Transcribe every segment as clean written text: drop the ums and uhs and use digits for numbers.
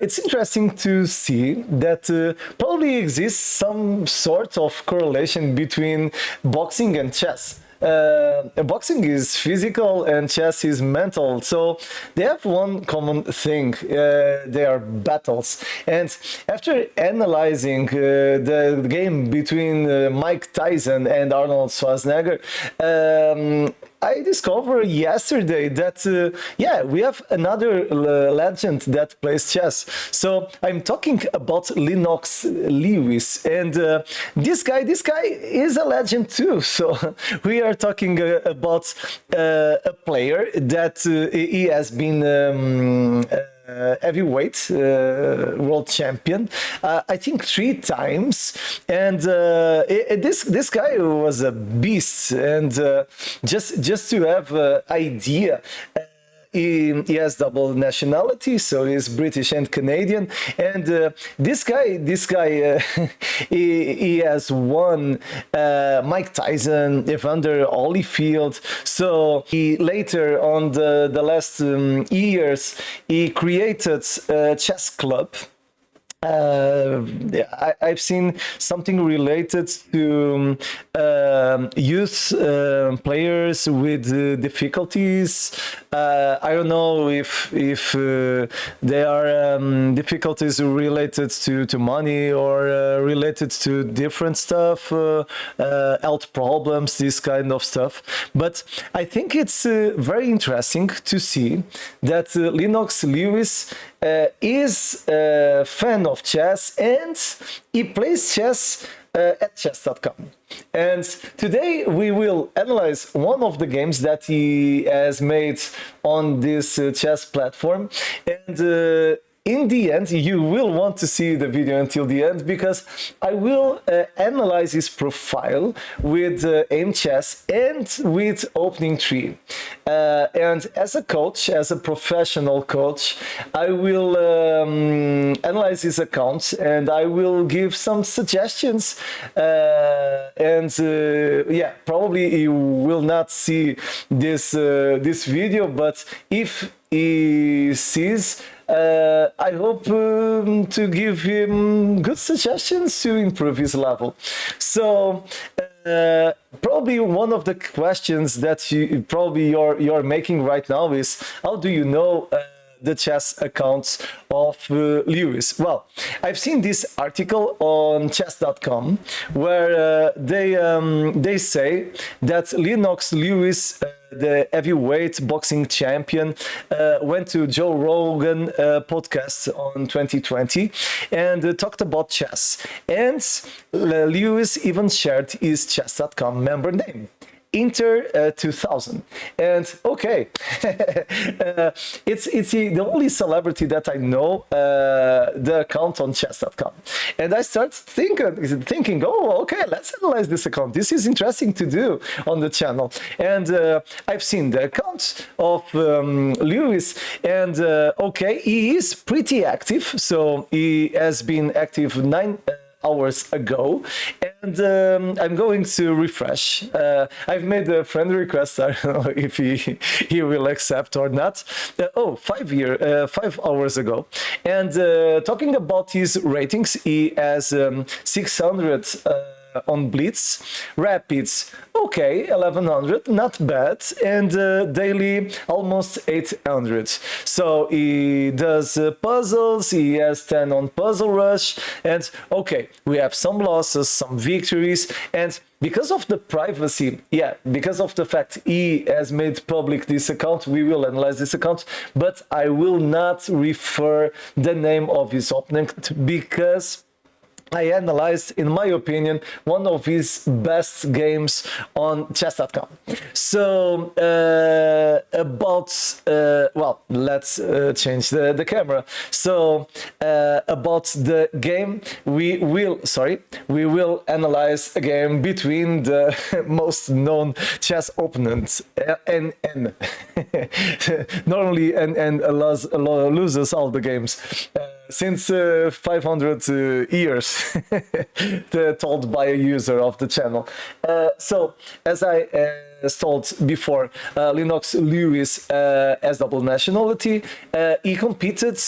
It's interesting to see that probably exists some sort of correlation between boxing and chess. Boxing is physical and chess is mental, so they have one common thing. They are battles. And after analyzing the game between Mike Tyson and Arnold Schwarzenegger, I discovered yesterday that yeah, we have another legend that plays chess. So I'm talking about Lennox Lewis, and this guy is a legend too. So we are talking about a player that he has been. Heavyweight world champion, I think 3 times, and this guy was a beast. And just to have an idea. He has double nationality, so he's British and Canadian. And this guy, he has won Mike Tyson, Evander Holyfield. So he later on the last years he created a chess club. I've seen something related to youth players with difficulties. I don't know if there are difficulties related to money or related to different stuff, health problems, this kind of stuff. But I think it's very interesting to see that Lennox Lewis is a fan of chess, and he plays chess at chess.com. And today we will analyze one of the games that he has made on this chess platform. And in the end, you will want to see the video until the end, because I will analyze his profile with aimchess and with openingtree. And as a coach, as a professional coach, I will analyze his account, and I will give some suggestions. Yeah, probably you will not see this video, but if he sees, I hope to give him good suggestions to improve his level. So probably one of the questions that you're making right now is, how do you know the chess accounts of Lewis? Well, I've seen this article on chess.com where they say that Lennox Lewis, the heavyweight boxing champion, went to Joe Rogan podcast on 2020 and talked about chess. And Lewis even shared his chess.com member name, Inter 2000. And okay, it's the only celebrity that I know the account on chess.com. And I start thinking, oh, okay, let's analyze this account. This is interesting to do on the channel. And I've seen the account of Lewis, and okay, he is pretty active. So he has been active 9 hours ago, and I'm going to refresh. I've made a friend request. I don't know if he will accept or not. 5 hours ago. And talking about his ratings, he has 600 on Blitz, Rapids, okay, 1100, not bad, and daily almost 800. So he does puzzles, he has 10 on Puzzle Rush, and okay, we have some losses, some victories, and because of the privacy, because of the fact he has made public this account, we will analyze this account, but I will not refer the name of his opponent, because I analyzed, in my opinion, one of his best games on chess.com. So, let's change the camera. So, about the game, we will analyze a game between the most known chess opponents, NN. Normally, NN loses all the games. Since 500 years, told by a user of the channel. So, as I as told before, Lennox Lewis has double nationality. He competed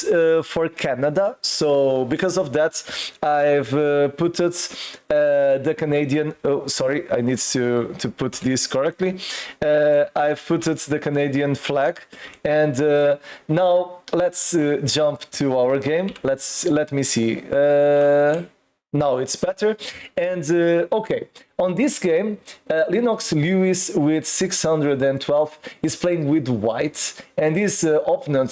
for Canada, so because of that, I've put it the Canadian. Oh, sorry, I need to put this correctly. I've put it the Canadian flag, and now let's jump to our game. Let me see. Now it's better. And okay, on this game, Lennox Lewis with 612 is playing with white, and his opponent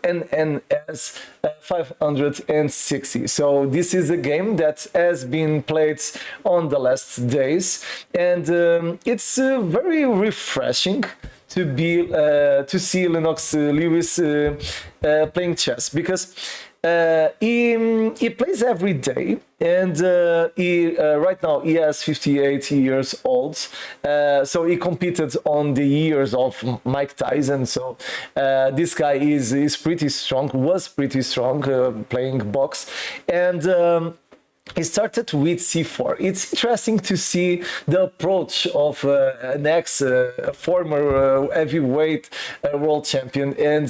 NNS 560. So this is a game that has been played on the last days, and it's very refreshing to be to see Lennox Lewis playing chess, because he plays every day, and right now he has 58 years old, so he competed on the years of Mike Tyson. So this guy is pretty strong, was pretty strong playing box, and he started with c4. It's interesting to see the approach of an former heavyweight world champion. And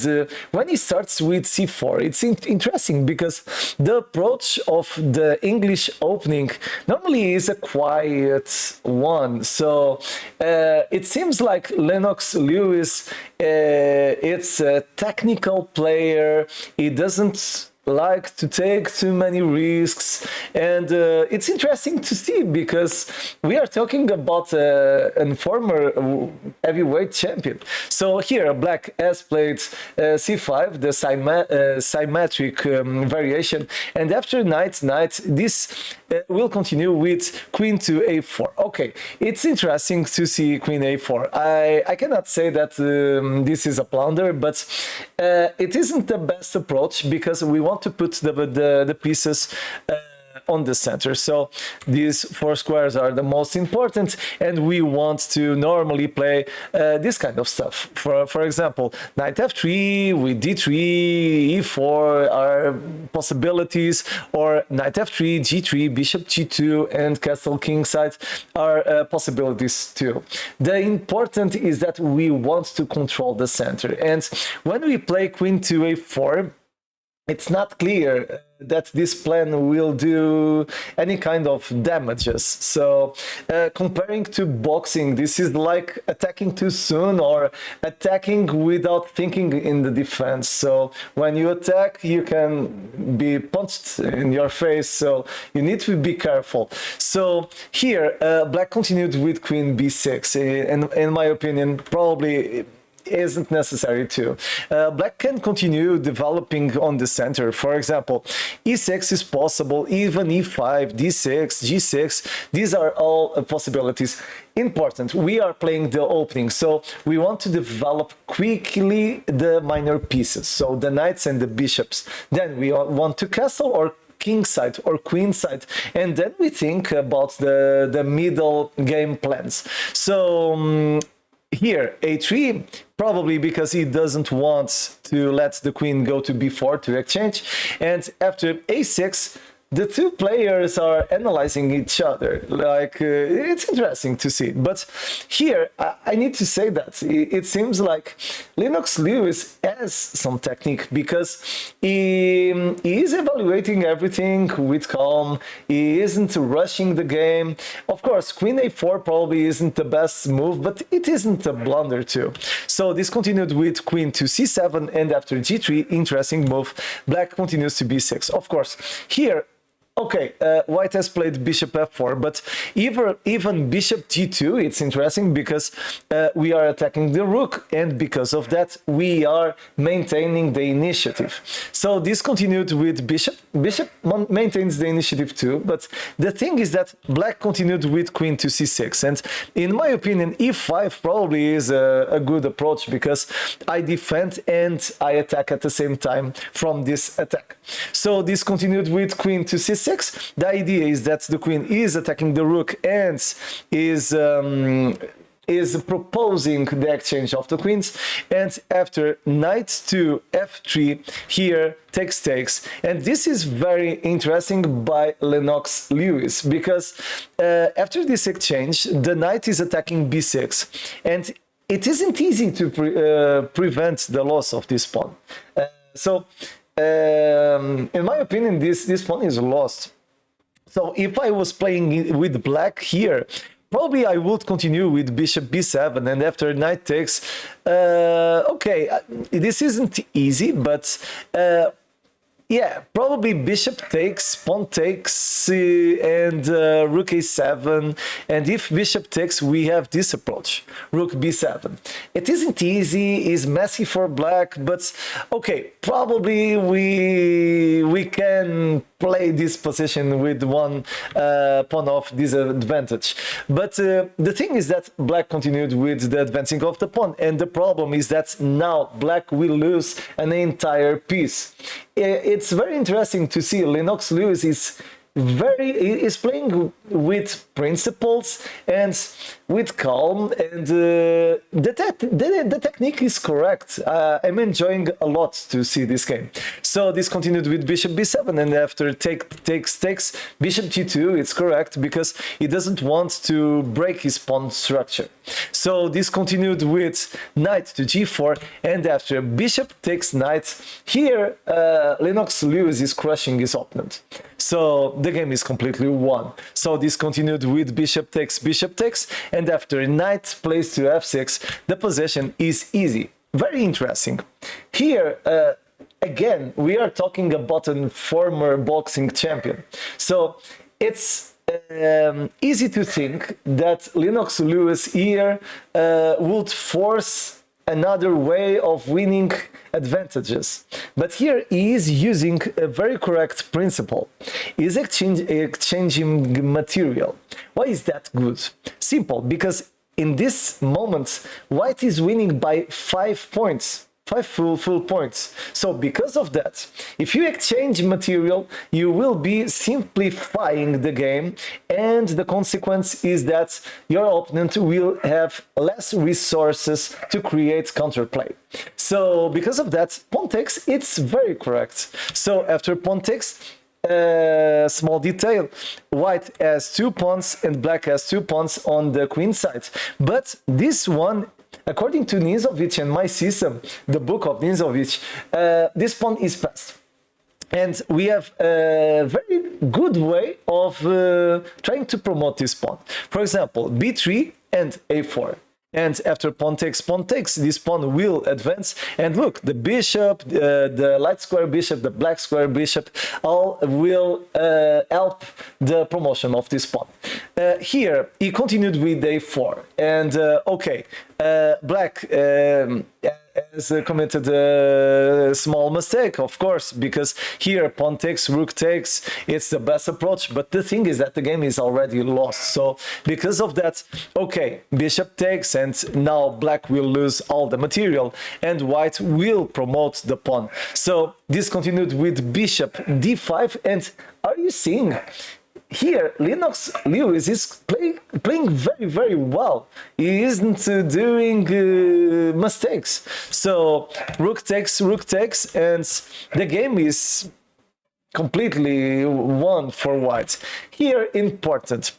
when he starts with c4, it's interesting because the approach of the English opening normally is a quiet one. So it seems like Lennox Lewis, it's a technical player. He doesn't like to take too many risks, and it's interesting to see because we are talking about a former heavyweight champion. So here Black has played c5, the symmetric variation, and after knight this will continue with queen to a4. Okay, it's interesting to see queen a4. I cannot say that this is a blunder, but it isn't the best approach because we want to put the pieces on the center. So these four squares are the most important, and we want to normally play this kind of stuff. For example, knight f3 with d3, e4 are possibilities, or knight f3, g3, bishop g2, and castle kingside are possibilities too. The important is that we want to control the center, and when we play queen to a4, it's not clear that this plan will do any kind of damages. So comparing to boxing, this is like attacking too soon or attacking without thinking in the defense. So when you attack, you can be punched in your face, so you need to be careful. So here Black continued with queen b6, and in my opinion probably isn't necessary to. Black can continue developing on the center. For example, e6 is possible, even e5, d6, g6. These are all possibilities. Important, we are playing the opening, so we want to develop quickly the minor pieces, so the knights and the bishops. Then we want to castle or kingside or queenside, and then we think about the middle game plans. So here a3, probably because he doesn't want to let the queen go to b4 to exchange, and after a6 the two players are analyzing each other. Like it's interesting to see. But here I need to say that it seems like Lennox Lewis has some technique, because he is evaluating everything with calm. He isn't rushing the game. Of course, queen a4 probably isn't the best move, but it isn't a blunder too. So this continued with queen to c7, and after g3, interesting move, Black continues to b6. Of course, here okay, White has played bishop f4, but even bishop g2, it's interesting because we are attacking the rook, and because of that we are maintaining the initiative. So this continued with bishop. Bishop maintains the initiative too, but the thing is that Black continued with queen to c6, and in my opinion e5 probably is a good approach, because I defend and I attack at the same time from this attack. So this continued with queen to c6. The idea is that the queen is attacking the rook and is is proposing the exchange of the queens, and after knight to f3, here takes, and this is very interesting by Lennox Lewis, because after this exchange, the knight is attacking b6, and it isn't easy to prevent the loss of this pawn. In my opinion, this pawn is lost. So if I was playing with black here, probably I would continue with bishop b7, and after knight takes, okay, this isn't easy, but yeah, probably bishop takes, pawn takes, and rook a7, and if bishop takes, we have this approach, rook b7. It isn't easy, it's messy for black, but okay, probably we can play this position with one pawn of disadvantage. But the thing is that black continued with the advancing of the pawn, and the problem is that now black will lose an entire piece. It's very interesting to see Lennox Lewis is playing with principles and with calm, and the technique is correct. I'm enjoying a lot to see this game. So this continued with bishop b7, and after takes bishop g2, it's correct because he doesn't want to break his pawn structure. So this continued with knight to g4, and after bishop takes knight, here Lennox Lewis is crushing his opponent. So the game is completely won. So this continued with bishop takes, and after knight plays to f6, the possession is easy. Very interesting. Here, again, we are talking about a former boxing champion. So it's easy to think that Lennox Lewis here would force another way of winning advantages. But here he is using a very correct principle. He is exchanging material. Why is that good? Simple, because in this moment, white is winning by 5 points. 5 full points. So because of that, if you exchange material, you will be simplifying the game, and the consequence is that your opponent will have less resources to create counterplay. So because of that, pawn takes, it's very correct. So after pawn takes, small detail, white has 2 pawns and black has 2 pawns on the queen side, but this one, according to Nizovic and my system, the book of Nizovic, this pawn is passed. And we have a very good way of trying to promote this pawn. For example, b3 and a4. And after pawn takes, this pawn will advance. And look, the bishop, the light square bishop, the black square bishop, all will help the promotion of this pawn. Here, he continued with a4. And okay, black has committed a small mistake, of course, because here pawn takes, rook takes, it's the best approach, but the thing is that the game is already lost. So because of that, okay, bishop takes, and now black will lose all the material and white will promote the pawn. So this continued with bishop d5, and are you seeing? Here, Lennox Lewis is playing very, very well. He isn't doing mistakes. So, rook takes, and the game is completely won for white. Here, important.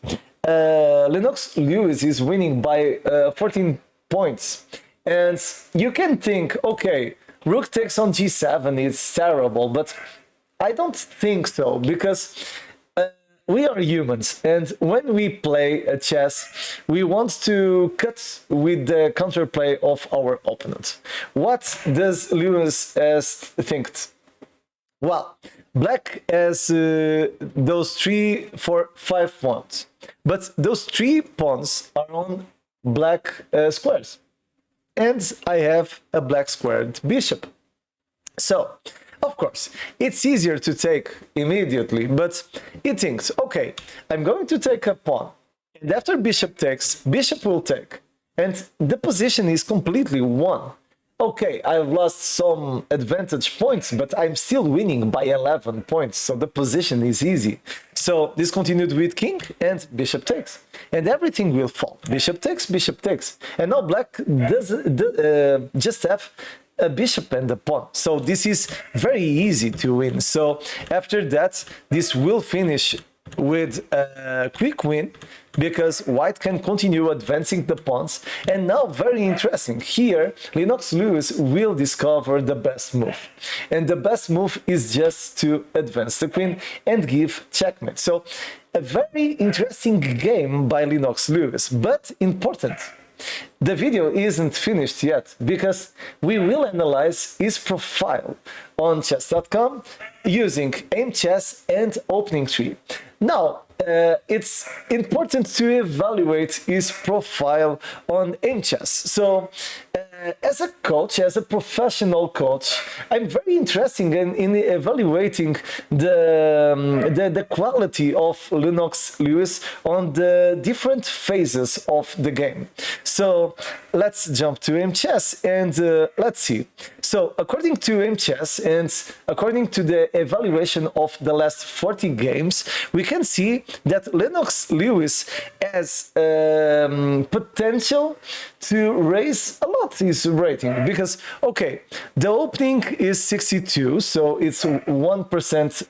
Lennox Lewis is winning by 14 points. And you can think, okay, rook takes on g7 is terrible, but I don't think so, because we are humans, and when we play a chess, we want to cut with the counterplay of our opponent. What does Lewis think? Well, black has those 3, 4, 5 pawns, but those 3 pawns are on black squares, and I have a black squared bishop. So, of course, it's easier to take immediately, but he thinks, okay, I'm going to take a pawn, and after bishop takes, bishop will take, and the position is completely won. okay, I've lost some advantage points, but I'm still winning by 11 points, so the position is easy. So this continued with king and bishop takes, and everything will fall. Bishop takes, and now black does just have a bishop and a pawn. So this is very easy to win. So after that, this will finish with a quick win because white can continue advancing the pawns. And now, very interesting, here Lennox Lewis will discover the best move, and the best move is just to advance the queen and give checkmate. So a very interesting game by Lennox Lewis, but important. The video isn't finished yet because we will analyze his profile on chess.com using aimchess and openingtree. Now, it's important to evaluate his profile on aimchess. So, as a coach, as a professional coach, I'm very interested in evaluating the quality of Lennox Lewis on the different phases of the game. So let's jump to aimchess and let's see. So according to aimchess and according to the evaluation of the last 40 games, we can see that Lennox Lewis has potential to raise a lot his rating because, okay, the opening is 62, so it's 1%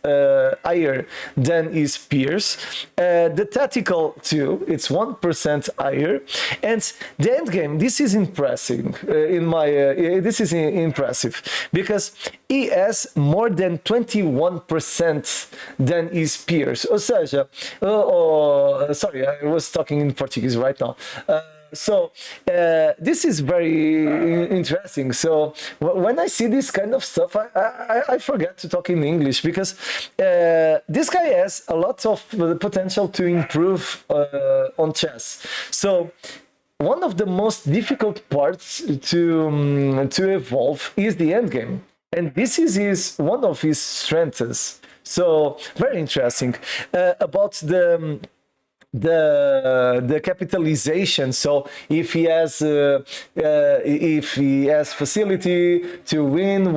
higher than his peers. The tactical too, it's 1% higher, and the endgame. This is impressive. This is impressive because he has more than 21% than his peers. Ou seja, sorry, I was talking in Portuguese right now. So this is very interesting. So when I see this kind of stuff, I forget to talk in English because this guy has a lot of potential to improve on chess. So one of the most difficult parts to evolve is the endgame, and this is one of his strengths. So very interesting about the capitalization. So if he has facility to win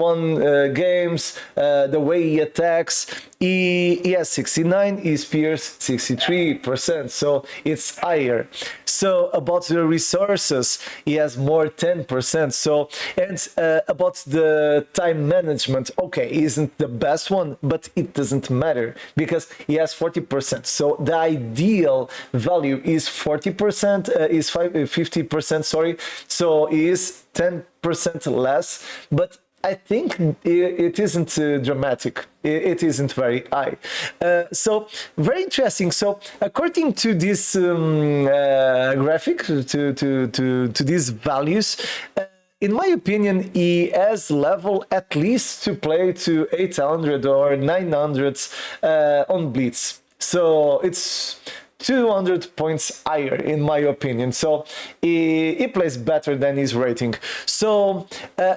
games, the way he attacks, he has 69, his peers 63%, so it's higher. So about the resources, he has more 10%. So and about the time management, okay, he isn't the best one, but it doesn't matter because he has 40%. So the ideal value is 40%, is 50%, sorry. So he is 10% less, but I think it isn't dramatic. It isn't very high. So very interesting. So according to this graphic, to these values, in my opinion, he has level at least to play to 800 or 900 on Blitz. So it's 200 points higher, in my opinion. So he plays better than his rating. So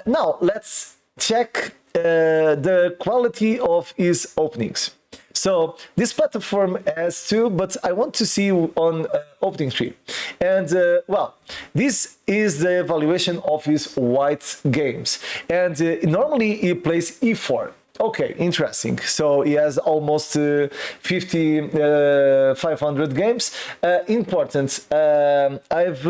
now let's check the quality of his openings. So this platform has two, but I want to see on openingtree. And well, this is the evaluation of his white games. And normally he plays e4. Okay, interesting. So he has almost 500 games. Important. I've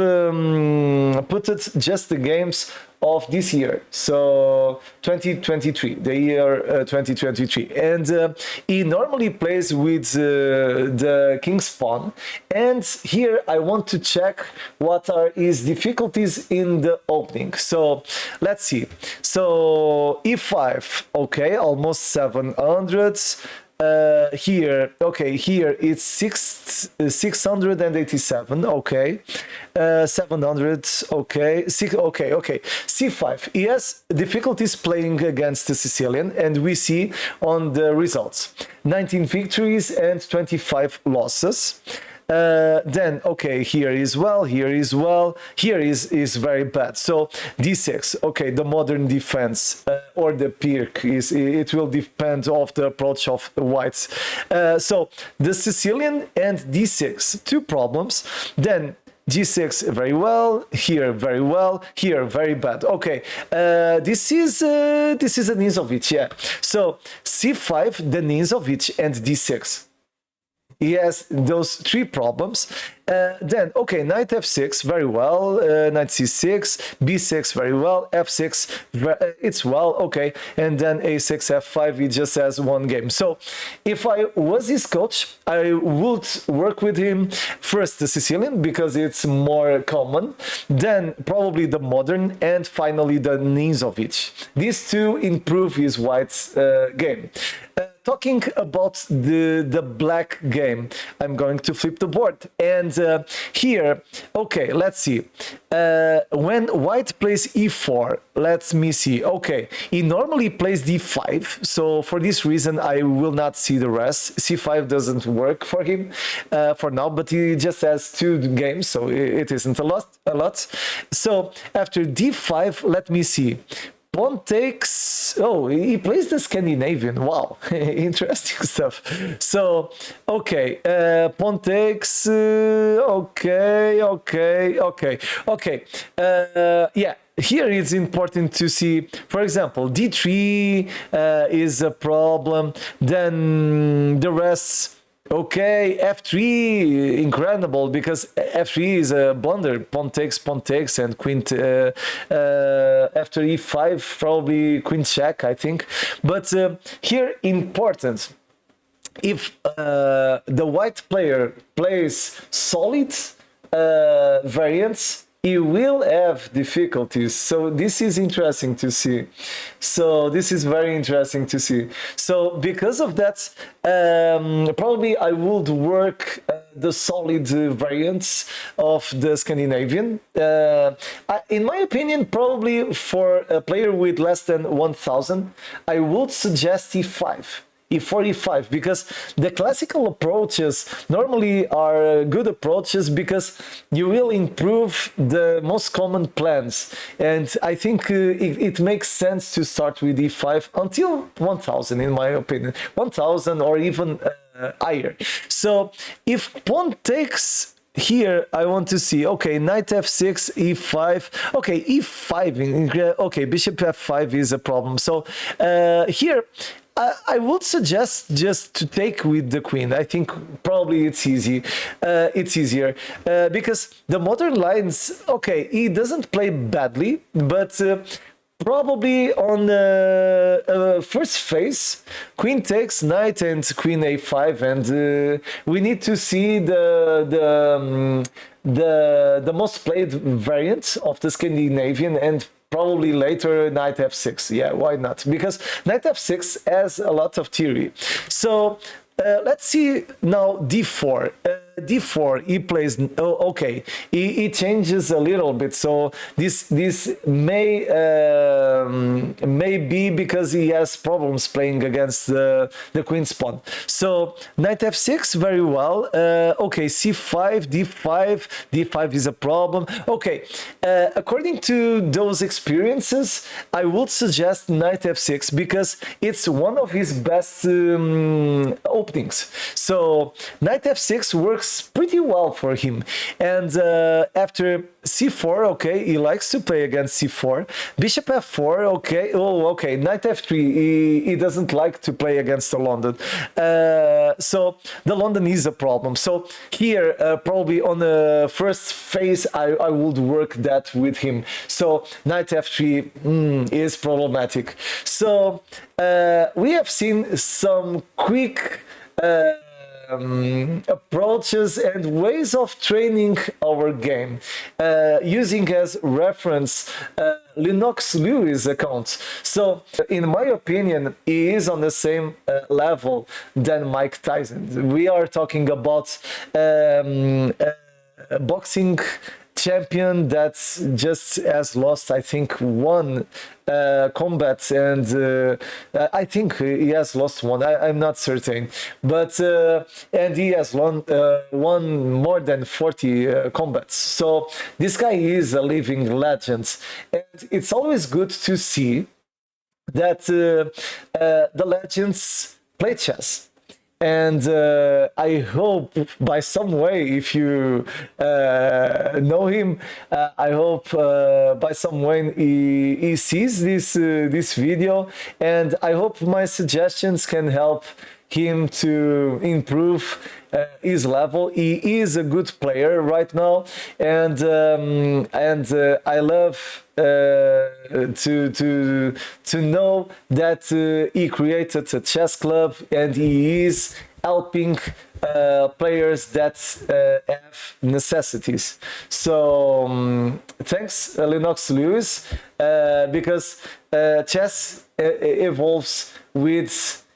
put it just the games of this year, so 2023, the year 2023, and he normally plays with the king's pawn. And here I want to check what are his difficulties in the opening. So let's see. So e5, okay, almost 700. Here, okay, here it's 687, okay, 700, okay, okay, c5. He has difficulties playing against the Sicilian, and we see on the results 19 victories and 25 losses. Then okay, here is well, here is very bad. So d6, okay, the modern defense or the Pirc is, it will depend of the approach of the whites. So the Sicilian and d6, two problems. Then G6 very well, here very well, here very bad. Okay, this is a Nizovic, yeah. So C5, the Nizovic, and D6. He has those three problems. Then, okay, knight f6, very well, knight c6, b6, very well, f6, it's well, okay, and then a6, f5, he just has one game. So, if I was his coach, I would work with him first the Sicilian, because it's more common, then probably the modern, and finally the Nizovic. These two improve his white's game. Talking about the black game, I'm going to flip the board. And here, okay, let's see. When white plays e4, let me see. Okay, he normally plays d5. So for this reason, I will not see the rest. c5 doesn't work for him for now, but he just has two games, so it isn't a lot. So after d5, let me see. Pawn takes, oh, he plays the Scandinavian. Wow, interesting stuff. So, okay, pawn takes, okay. Yeah, here it's important to see, for example, d3 is a problem, then the rest. Okay, f3, incredible, because f3 is a blunder. Pawn takes, and queen after e5, probably queen check, I think. But here, important, if the white player plays solid variants, he will have difficulties. So this is interesting to see. So this is very interesting to see. So because of that, probably I would work the solid variants of the Scandinavian. In my opinion, probably for a player with less than 1000, I would suggest e5. E45, because the classical approaches normally are good approaches because you will improve the most common plans, and I think it makes sense to start with e5 until 1000, in my opinion, 1000 or even higher. So if pawn takes, here I want to see, okay, knight f6, e5, okay, e5, okay, bishop f5 is a problem. So here I would suggest just to take with the queen. I think probably it's easy. It's easier because the modern lines, okay, he doesn't play badly, but probably on the first phase, queen takes, knight and queen a5, and we need to see the most played variant of the Scandinavian, and probably later knight f6. Yeah, why not? Because knight f6 has a lot of theory. So let's see now d4. D4, he plays, oh, okay, he changes a little bit, so this may be because he has problems playing against the queen's pawn. So knight f6, very well. Okay, c5, d5 is a problem. Okay, according to those experiences, I would suggest knight f6 because it's one of his best openings. So knight f6 works pretty well for him, and after c4, okay, he likes to play against c4, bishop f4, okay, oh, okay, knight f3, he doesn't like to play against the London, so the London is a problem. So here probably on the first phase I would work that with him. So knight f3 is problematic. So we have seen some quick approaches and ways of training our game, using as reference Lennox Lewis account. So in my opinion, he is on the same level than Mike Tyson. We are talking about boxing champion that just has lost, I think, one combat, and I think he has lost one. I'm not certain, but and he has won more than 40 combats. So this guy is a living legend, and it's always good to see that the legends play chess. and I hope by some way, if you know him, I hope by some way he sees this video, and I hope my suggestions can help him to improve his level. He is a good player right now, and I love to know that he created a chess club and he is helping players that have necessities. So thanks, Lennox Lewis, because chess evolves with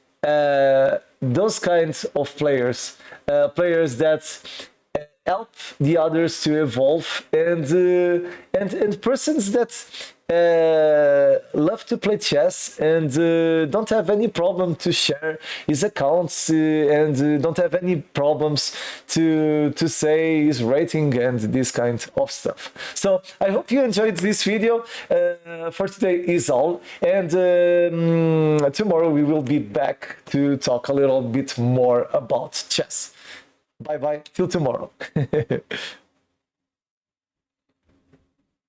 those kinds of players, players that help the others to evolve, and persons that love to play chess and don't have any problem to share his accounts, and don't have any problems to say his rating and this kind of stuff. So I hope you enjoyed this video. For today is all, and tomorrow we will be back to talk a little bit more about chess. Bye bye, till tomorrow.